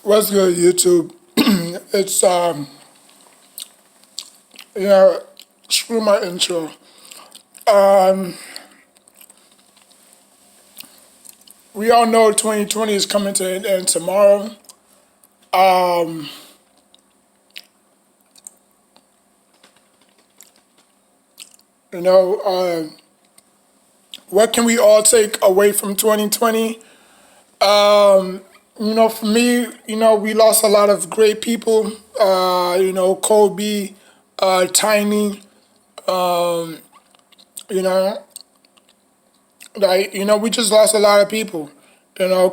What's good, YouTube? It's you know, screw my intro. Um, we all know 2020 is coming to an end tomorrow. Um, you know, what can we all take away from 2020? For me, we lost a lot of great people. Kobe, Tiny. You know, we just lost a lot of people.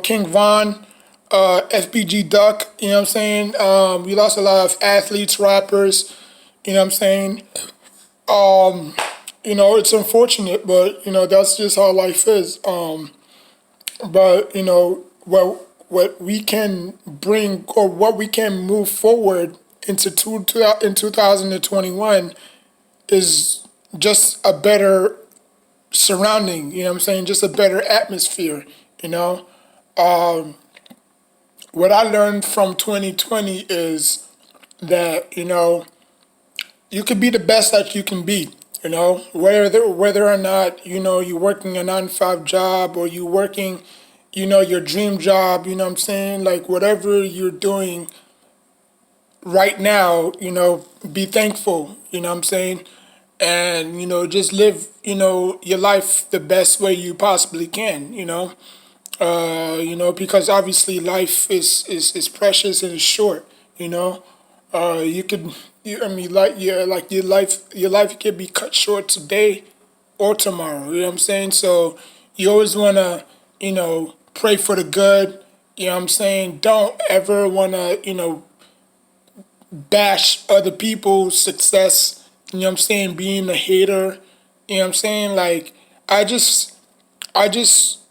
King Von, FBG Duck, what I'm saying? We lost a lot of athletes, rappers, what I'm saying? It's unfortunate, but, that's just how life is. But, what we can bring or what we can move forward in 2021 is just a better surrounding, you know what I'm saying? Just a better atmosphere, you know? What I learned from 2020 is that, you could be the best that you can be, whether or not, you're working a 9 to 5 job or you're working, your dream job, you know what I'm saying? Like whatever you're doing right now, be thankful, you know what I'm saying? And, just live, your life the best way you possibly can, because obviously life is precious and it's short. You could, I mean, like yeah, like your life could be cut short today or tomorrow. You know what I'm saying? So you always wanna, pray for the good. You know what I'm saying? Don't ever wanna, bash other people's success. You know what I'm saying? Being a hater. You know what I'm saying? Like I just, I just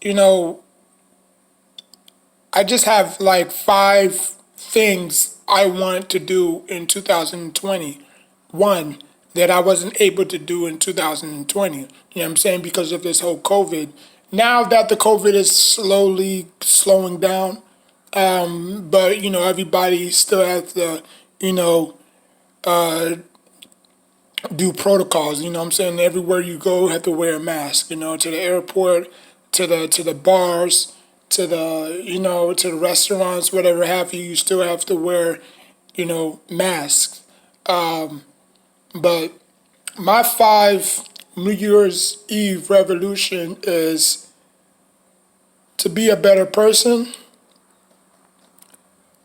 have like 5 things I want to do in 2021 that I wasn't able to do in 2020. You know what I'm saying? Because of this whole COVID. Now that the COVID is slowly slowing down, but everybody still has to, you know, do protocols. You know what I'm saying? Everywhere you go, you have to wear a mask. To the airport, to the bars, to the restaurants, whatever have you. You still have to wear, masks. But my 5 New Year's Eve revolution is to be a better person,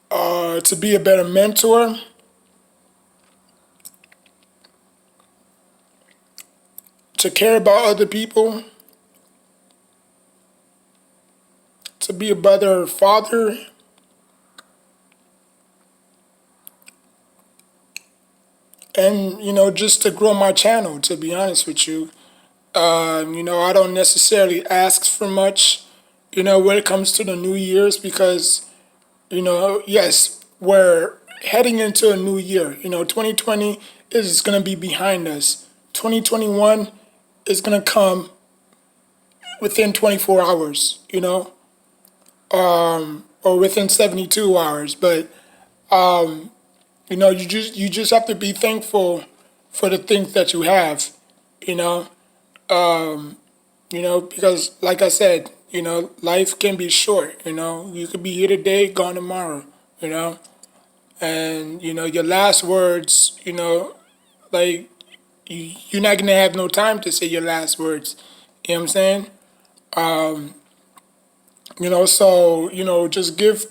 to be a better mentor, to care about other people, to be a better father, and just to grow my channel. To be honest with you, I don't necessarily ask for much. When it comes to the New Year's, because yes, we're heading into a new year. 2020 is gonna be behind us. 2021 is gonna come within 24 hours. Or within 72 hours. But you just have to be thankful for the things that you have. You know, because like I said, life can be short. You could be here today, gone tomorrow. You know, and your last words. Like you're not gonna have no time to say your last words. You know what I'm saying? So just give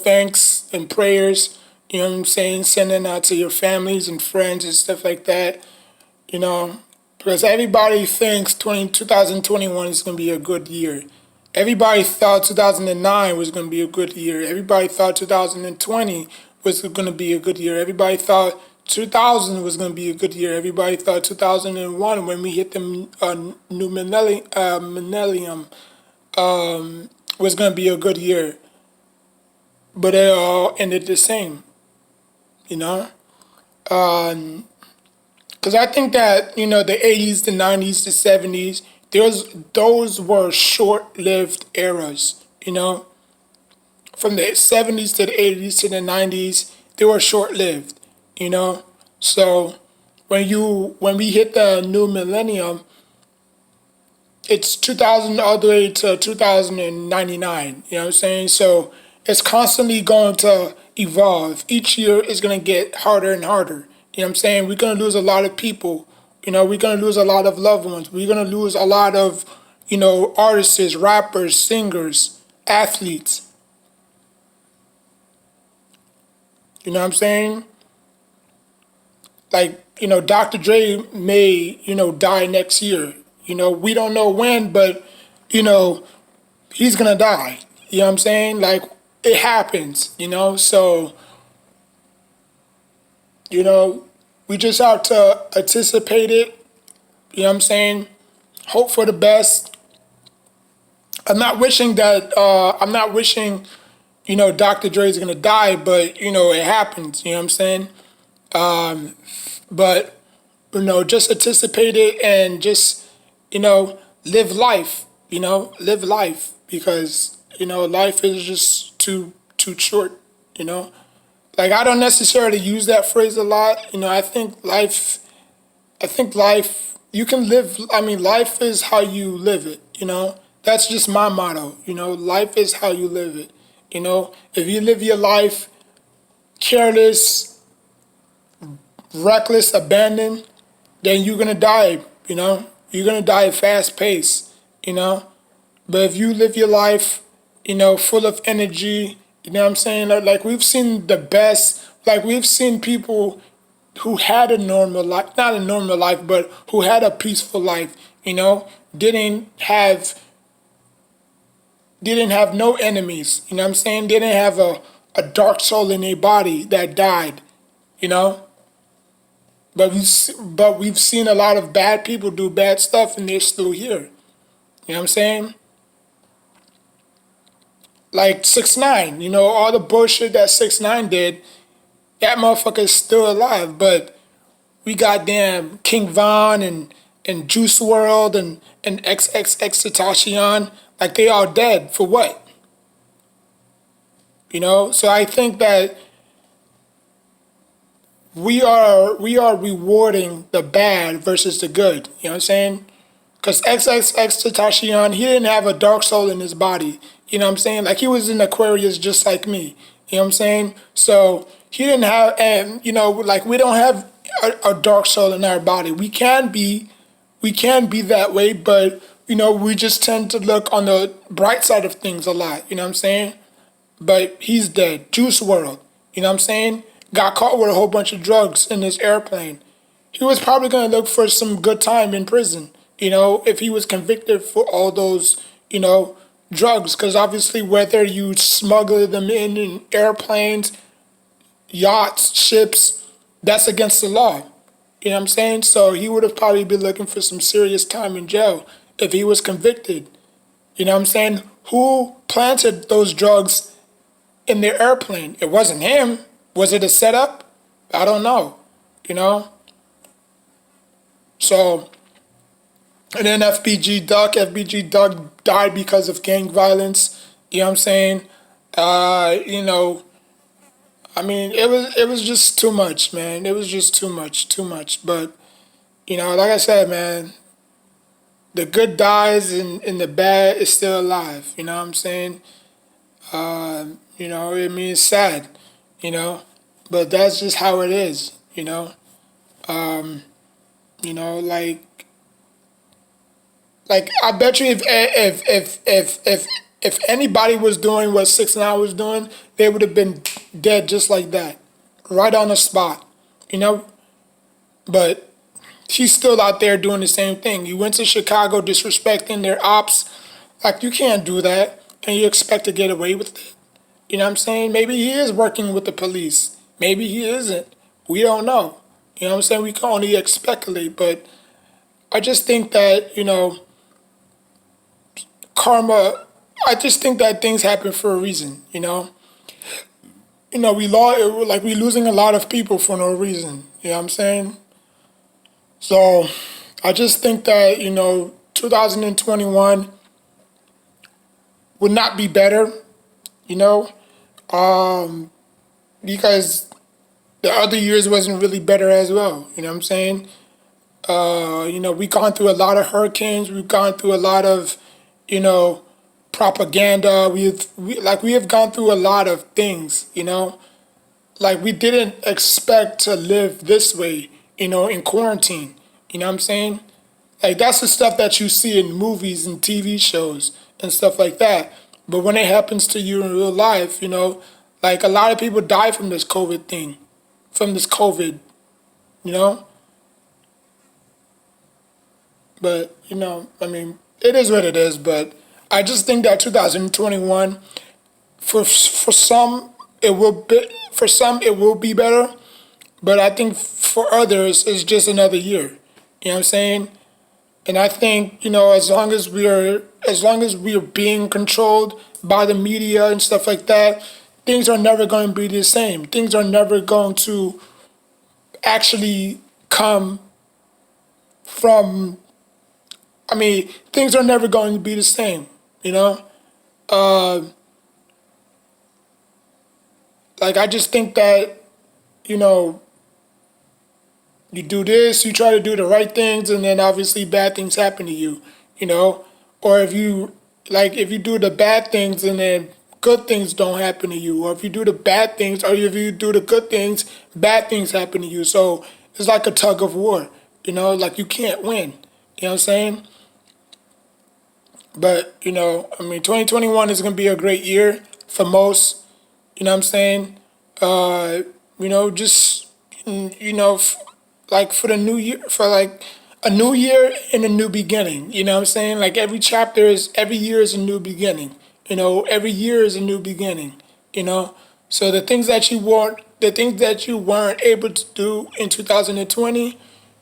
thanks and prayers. You know what I'm saying? Sending out to your families and friends and stuff like that. You know, because everybody thinks 2021 is going to be a good year. Everybody thought 2009 was going to be a good year. Everybody thought 2020 was going to be a good year. Everybody thought 2000 was going to be a good year. Everybody thought 2001, when we hit the new millennium, was going to be a good year. But it all ended the same, you know? Because I think that, the 80s, the 90s, the 70s, those were short lived eras, you know? from the 70s to the 80s to the 90s, they were short lived, you know? So when we hit the new millennium, it's 2000 all the way to 2099, you know what I'm saying? So it's constantly going to evolve. Each year is going to get harder and harder. You know what I'm saying? We're going to lose a lot of people. You know, we're going to lose a lot of loved ones. We're going to lose a lot of, artists, rappers, singers, athletes. You know what I'm saying? Like, Dr. Dre may, die next year. We don't know when, but, he's gonna die. You know what I'm saying? Like, it happens, So, we just have to anticipate it. You know what I'm saying? Hope for the best. I'm not wishing, Dr. Dre is gonna die, but, it happens. You know what I'm saying? But just anticipate it and just live life. Live life because life is just too short. You know, like I don't necessarily use that phrase a lot. I think life. You can live. I mean, life is how you live it. That's just my motto. Life is how you live it. If you live your life careless, reckless, abandoned, then you're gonna die, You're gonna die at fast pace, But if you live your life, full of energy, you know what I'm saying? Like we've seen the best, like we've seen people who had a normal life, not a normal life, but who had a peaceful life, didn't have no enemies, you know what I'm saying? Didn't have a dark soul in their body that died, you know? But we've seen a lot of bad people do bad stuff and they're still here. You know what I'm saying? Like 6ix9ine, all the bullshit that 6ix9ine did, that motherfucker's still alive. But we got damn King Von and Juice World and XXX like they all dead for what? So I think that we are rewarding the bad versus the good. You know what I'm saying? Because XXX he didn't have a dark soul in his body. You know what I'm saying? Like he was in Aquarius just like me. You know what I'm saying? So he didn't have, and like we don't have a dark soul in our body. We can be that way, but we just tend to look on the bright side of things a lot. You know what I'm saying? But he's dead. Juice World. You know what I'm saying? Got caught with a whole bunch of drugs in his airplane. He was probably going to look for some good time in prison, if he was convicted for all those, drugs. Because obviously, whether you smuggle them in airplanes, yachts, ships, that's against the law. You know what I'm saying? So he would have probably been looking for some serious time in jail if he was convicted. You know what I'm saying? Who planted those drugs in their airplane? It wasn't him. Was it a setup? I don't know. You know? So, and then FBG Duck died because of gang violence. You know what I'm saying? I mean, it was just too much, man. It was just too much. But, like I said, man, the good dies and the bad is still alive. You know what I'm saying? I mean, it's sad, but that's just how it is, like I bet you if anybody was doing what 6ix9ine was doing, they would have been dead just like that, right on the spot, But he's still out there doing the same thing. You went to Chicago disrespecting their ops, like you can't do that, and you expect to get away with it. You know what I'm saying? Maybe he is working with the police. Maybe he isn't. We don't know. You know what I'm saying? We can only speculate, but I just think that, karma, I just think that things happen for a reason. We're losing a lot of people for no reason. You know what I'm saying? So I just think that, 2021 would not be better, because the other years wasn't really better as well. You know what I'm saying? We've gone through a lot of hurricanes. We've gone through a lot of, you know, propaganda. We have gone through a lot of things. Like we didn't expect to live this way. In quarantine. You know what I'm saying? Like that's the stuff that you see in movies and TV shows and stuff like that. But when it happens to you in real life, like a lot of people die from this COVID thing, from this COVID, you know. But I mean, it is what it is. But I just think that 2021, for some, it will be better. But I think for others, it's just another year. You know what I'm saying? And I think as long as we are being controlled by the media and stuff like that, things are never going to be the same. Things are never going to actually come from. I mean, things are never going to be the same. You know, uh, like I just think that you know you do this, you try to do the right things, and then obviously bad things happen to you, you know? Or if you do the bad things and then good things don't happen to you, or if you do the bad things, or if you do the good things, bad things happen to you. So it's like a tug of war, like you can't win. You know what I'm saying? But, I mean, 2021 is going to be a great year for most, you know what I'm saying? Uh, just, like for the new year, for like a new year and a new beginning. You know what I'm saying? Like every year is a new beginning. Every year is a new beginning. You know, so the things that you weren't able to do in 2020,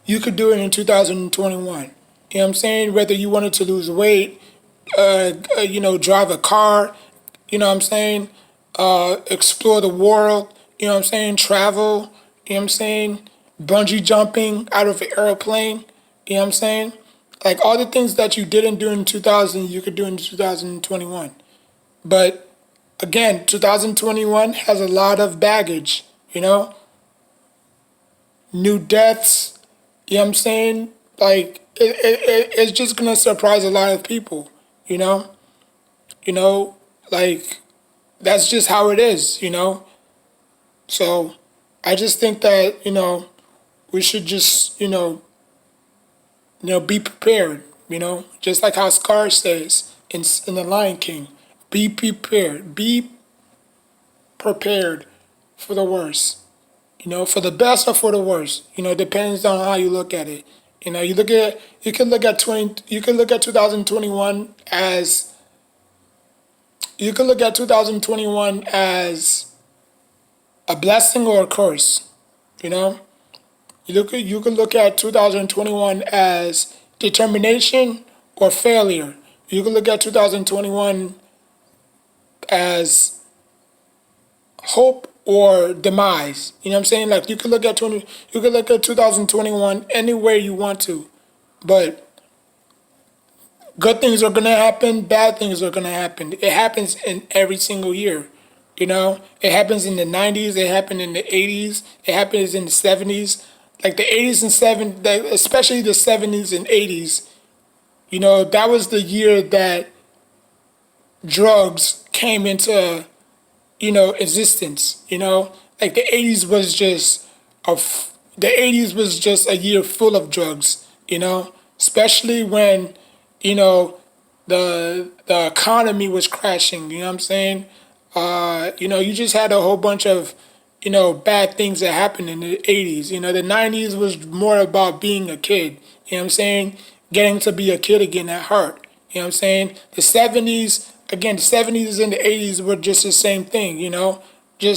you could do it in 2021. You know what I'm saying? Whether you wanted to lose weight, drive a car, you know what I'm saying? Explore the world, you know what I'm saying? Travel, you know what I'm saying? Bungee jumping out of an airplane, you know what I'm saying? Like all the things that you didn't do in 2000, you could do in 2021. But again, 2021 has a lot of baggage, new deaths, you know what I'm saying? Like it's just gonna surprise a lot of people, you know? You know, like that's just how it is. So I just think that, we should just, be prepared, just like how Scar says in The Lion King, be prepared, be prepared for the worst, for the best or for the worst, depends on how you look at it. You can look at 2021 as you can look at 2021 as a blessing or a curse, you know. You can look at 2021 as determination or failure. You can look at 2021 as hope or demise. You know what I'm saying? Like you could look at 2021 any way you want to, but good things are gonna happen, bad things are gonna happen. It happens in every single year. It happens in the '90s. It happened in the '80s. It happens in the '70s. Like the '80s and '70s, especially the '70s and '80s. That was the year that drugs came into existence. Like the '80s was just a year full of drugs. Especially when the economy was crashing. You know what I'm saying? You just had a whole bunch of bad things that happened in the '80s. The '90s was more about being a kid. You know what I'm saying? Getting to be a kid again at heart. You know what I'm saying? The '70s and the '80s were just the same thing.